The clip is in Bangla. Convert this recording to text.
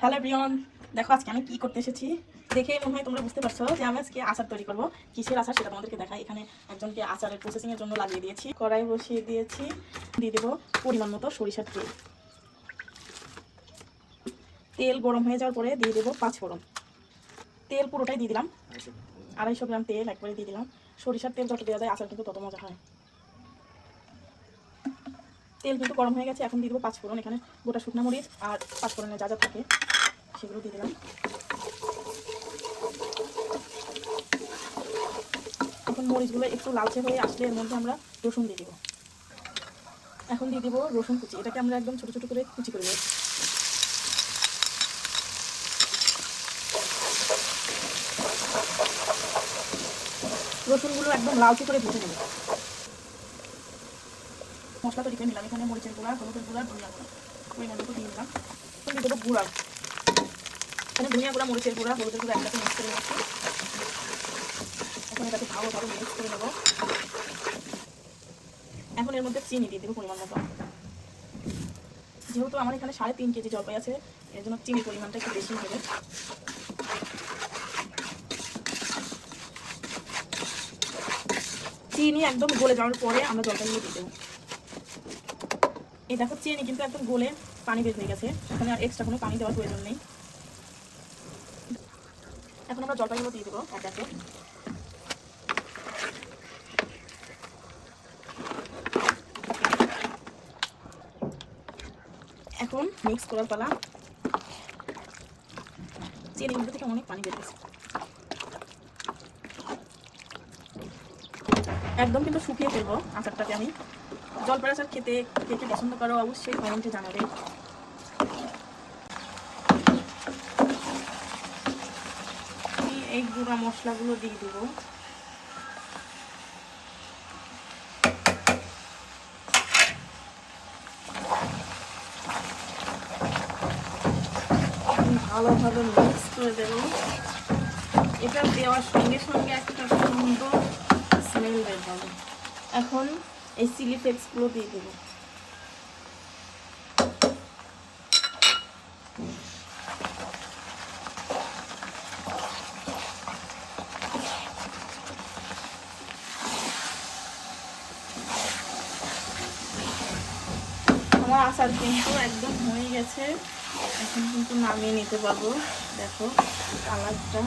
হ্যালো এভরিওয়ান, দেখো আজকে আমি কি করতে এসেছি। দেখেই মনে হয় তোমরা বুঝতে পারছো যে আমি আজকে আচার তৈরি করব। কিসের আচার সেটা তোমাদেরকে দেখাই। এখানে একজনকে আচারের প্রসেসিং এর জন্য লাগিয়ে দিয়েছি, কড়াই বসিয়ে দিয়েছি, দিয়ে দেবো পরিমাণ মতো সরিষার তেল। তেল গরম হয়ে যাওয়ার পরে দিয়ে দেবো 5 ফোড়ন। তেল পুরোটাই দিয়ে দিলাম, 250 গ্রাম তেল একবারে দিয়ে দিলাম। সরিষার তেল যত দেওয়া যায় আচার কিন্তু তত মজা হয়। তেল কিন্তু গরম হয়ে গেছে, এখন দিয়ে দেবো 5 ফোড়ন। এখানে গোটা শুকনো মরিচ আর 5 ফোড়নের যা যা থাকে সেগুলো দিয়ে দিলাম। এখন মরিচগুলো একটু লালচে হয়ে আসলে এর মধ্যে আমরা রসুন দিয়ে দেবো। এখন দিয়ে দেবো রসুন কুচি, এটাকে আমরা একদম ছোটো ছোটো করে কুচি করে দেবো। রসুনগুলো একদম লালচে করে ভেজে নেব। মশলা তৈরি করে নিলাম, এখানে মরিচের গুঁড়া, হলুদের গুঁড়া, ধনিয়া গুঁড়া পরিমাণ মতো দিয়ে নিলাম। এখন দিয়ে দেবো গুঁড়া, এখানে ধনিয়া গুঁড়া, মরিচের গুঁড়া, হলুদের গুঁড়া একসাথে মিক্স করে নিচ্ছি। এখন এটাকে ভালোভাবে মিক্স করে নেবো। এখন এর মধ্যে চিনি দিয়ে দেবো পরিমাণ মতো। যেহেতু আমার এখানে 3.5 কেজি জলপাই আছে, এর জন্য চিনির পরিমাণটা একটু বেশি হবে। চিনি একদম গলে যাওয়ার পরে আমরা জলপাইগুলো দিয়ে দেবো। এই দেখো চিনি কিন্তু একদম গলে পানি বের হয়ে গেছে, এখানে আর এক্সট্রা কোনো পানি দেওয়ার প্রয়োজন নেই। এখন আমরা জলপাইগুলো দিয়ে দেবো এক একে। এখন মিক্স করার পালা। চিনির মধ্যে থেকে অনেক পানি বের হয়েছে, একদম কিন্তু শুকিয়ে ফেলবো আচারটাকে আমি। জলপাই আচার খেতে কে কে পছন্দ করো অবশ্যই কমেন্টে জানাবে। এই গুঁড়া মশলাগুলো দিয়ে দেবো। ভালোভাবে মিক্স করে দেবো। এটা দেওয়ার সঙ্গে সঙ্গে একটা সুন্দর স্মেল বের হবে। এখন এই চিলি ফ্লেক্সগুলো দিয়ে দেবো। আমার আচার কিন্তু একদম হয়ে গেছে, এখন কিন্তু নামিয়ে নিতে পারবো। দেখো কালারটা